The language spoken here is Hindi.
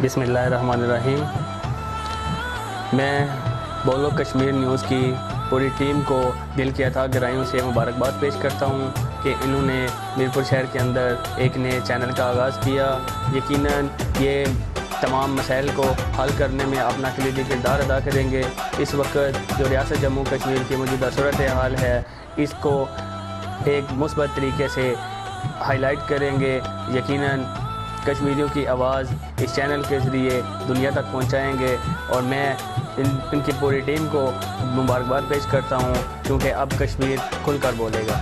बिस्मिल्लाहिर्रहमानिर्रहीम। मैं बोलो कश्मीर न्यूज़ की पूरी टीम को दिल की अथाह गहराइयों से मुबारकबाद पेश करता हूँ कि इन्होंने मीरपुर शहर के अंदर एक नए चैनल का आगाज़ किया। यकीनन ये तमाम मसाइल को हल करने में अपना कलीदी किरदार अदा करेंगे। इस वक्त जो रियासत जम्मू कश्मीर की मौजूदा सूरत हाल है, इसको एक मुस्बत तरीके से हाईलाइट करेंगे। यकीनन कश्मीरियों की आवाज़ इस चैनल के ज़रिए दुनिया तक पहुंचाएंगे और मैं इनकी पूरी टीम को मुबारकबाद पेश करता हूं, क्योंकि अब कश्मीर खुलकर बोलेगा।